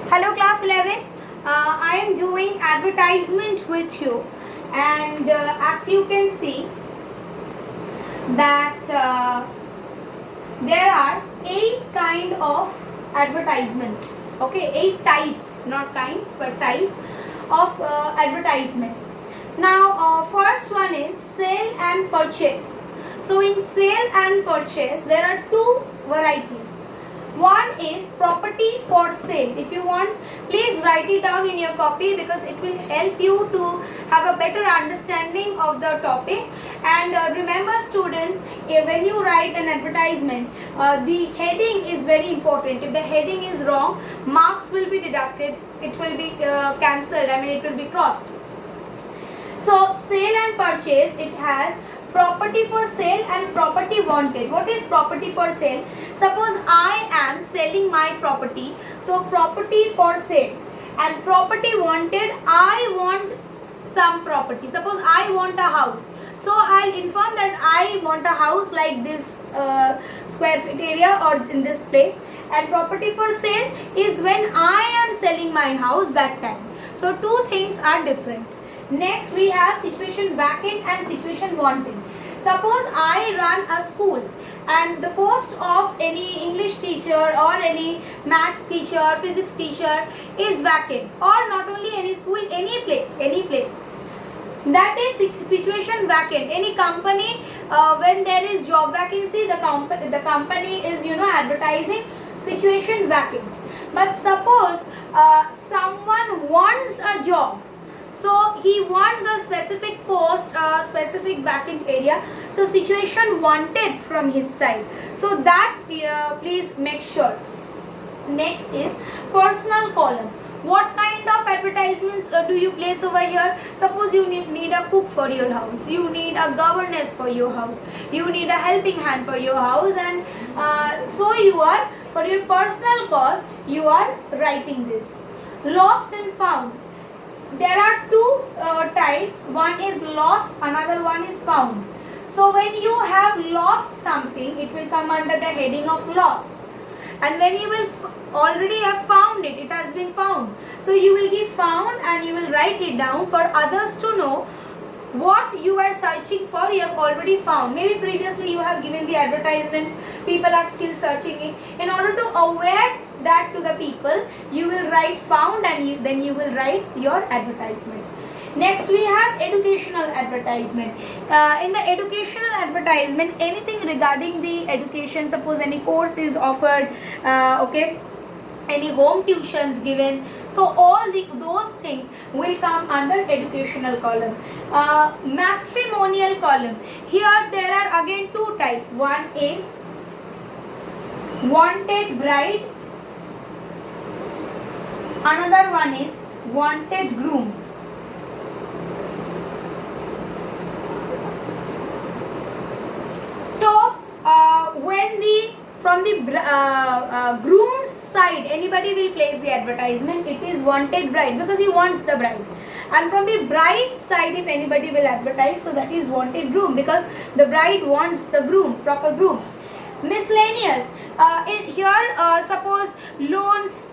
Hello class 11. I am doing advertisement with you, and as you can see that there are 8 kind of advertisements. Okay, 8 types, not kinds but types of advertisement. Now first one is sale and purchase. So in sale and purchase there are 2 varieties. One is property for sale. If you want, please write it down in your copy because it will help you to have a better understanding of the topic. And remember students, when you write an advertisement, the heading is very important. If the heading is wrong, marks will be deducted. It will be cancelled. It will be crossed. So sale and purchase, it has property for sale and property wanted. What is property for sale? Suppose I am selling my property, so property for sale. And property wanted, I want some property. Suppose I want a house, so I'll inform that I want a house like this square feet area or in this place. And property for sale is when I am selling my house, that time. So two things are different. Next we have situation vacant and situation wanted. Suppose I run a school and the post of any English teacher or any maths teacher, physics teacher is vacant, or not only any school, any place. That is situation vacant. Any company, when there is job vacancy, the company is advertising situation vacant. But suppose someone wants a job, so he wants a specific post, a specific vacant area, so situation wanted from his side. So that please make sure. Next is personal column. What kind of advertisements do you place over here? Suppose you need a cook for your house, you need a governess for your house, you need a helping hand for your house, and so you are, for your personal cause, you are writing this. Lost and found. There are 2 types. One is lost, another one is found. So when you have lost something, it will come under the heading of lost. And when you will already have found it, it has been found. So you will give found and you will write it down for others to know what you are searching for. You have already found. Maybe previously you have given the advertisement, people are still searching it. In order to aware that to the people, you will write found and then you will write your advertisement. Next we have educational advertisement. In the educational advertisement, anything regarding the education, suppose any course is offered, any home tuitions given, so all those things will come under educational column. Matrimonial column. Here there are again 2 types. One is wanted bride, another one is wanted groom. So when from the groom's side anybody will place the advertisement, it is wanted bride because he wants the bride. And from the bride's side, if anybody will advertise, so that is wanted groom because the bride wants the groom, proper groom. Miscellaneous. Here suppose loans,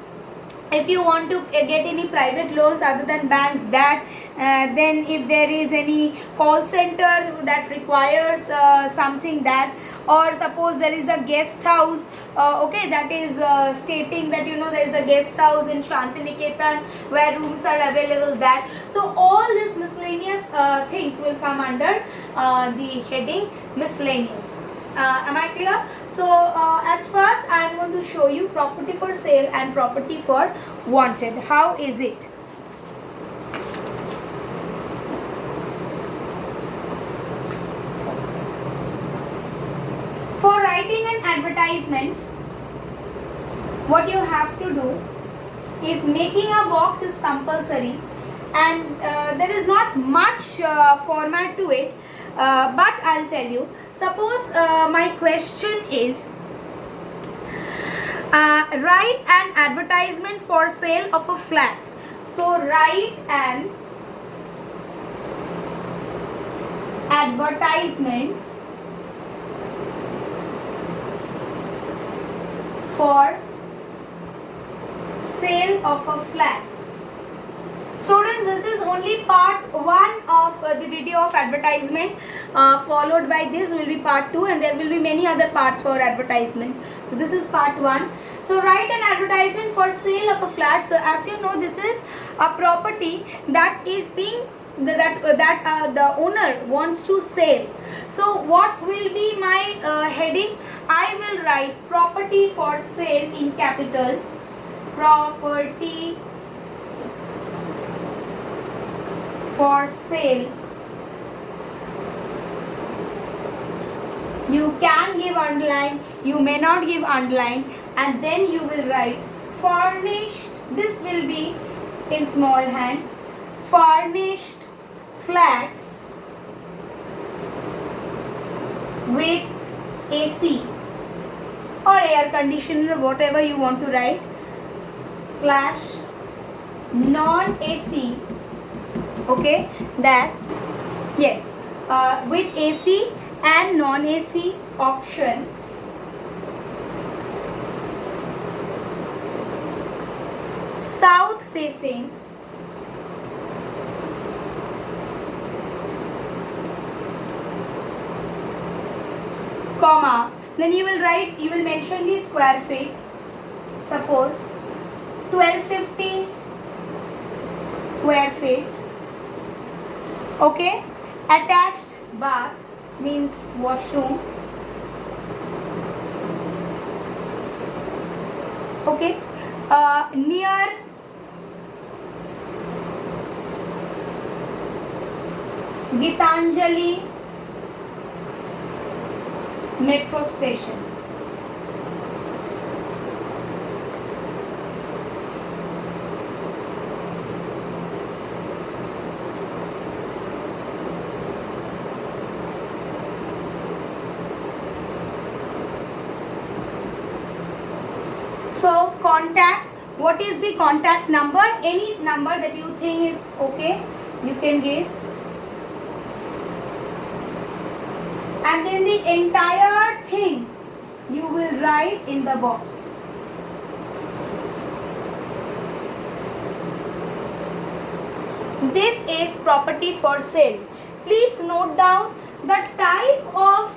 if you want to get any private loans other than banks, that then if there is any call center that requires something, that, or suppose there is a guest house, that is stating that there is a guest house in Shantiniketan where rooms are available, that. So all these miscellaneous things will come under the heading miscellaneous. Am I clear? So at first I am going to show you property for sale and property for wanted. How is it? For writing an advertisement, what you have to do is making a box is compulsory, and there is not much format to it, but I'll tell you. Suppose my question is write an advertisement for sale of a flat. So write an advertisement for sale of a flat. Students, this is only part 1 of the video of advertisement. Followed by this will be part 2, and there will be many other parts for advertisement. So this is part 1. So write an advertisement for sale of a flat. So as you know, this is a property that is being the owner wants to sell. So what will be my heading? I will write property for sale in capital. Property for sale. You can give underline, you may not give underline, and then you will write furnished. This will be in small hand. Furnished flat with AC or air conditioner, whatever you want to write, slash non-AC. Okay, that, yes, with AC and non-AC option. South facing. Comma, then you will write, you will mention the square feet. Suppose 1250 square feet. Okay, attached bath means washroom. Okay, near Gitanjali metro station. So contact, what is the contact number? Any number that you think is okay, you can give. And then the entire thing you will write in the box. This is property for sale. Please note down the type of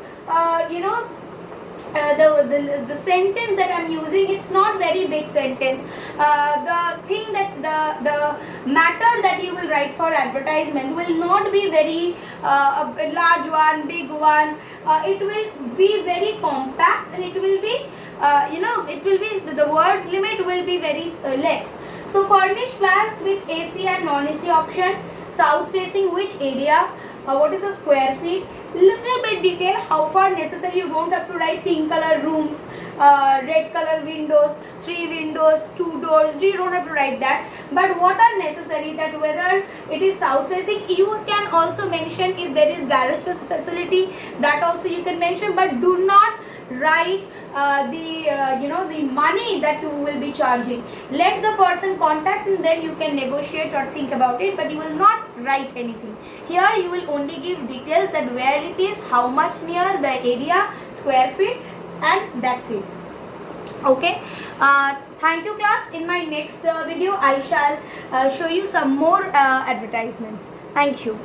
the sentence that I'm using. It's not very big sentence. The thing that the matter that you will write for advertisement will not be very a large one, big one. It will be very compact, and it will be it will be, the word limit will be very less. So furnished flat with AC and non-AC option. South facing which area? What is the square feet? Little bit detail, how far necessary. You don't have to write pink color rooms, red color windows, 3 windows, 2 doors. You don't have to write that. But what are necessary, that whether it is south facing, you can also mention if there is garage facility, that also you can mention, but do not write the money that you will be charging. Let the person contact, and then you can negotiate or think about it, but you will not write anything. Here you will only give details that where it is, how much near, the area, square feet, and that's it. Okay, thank you class. In my next video I shall show you some more advertisements. Thank you.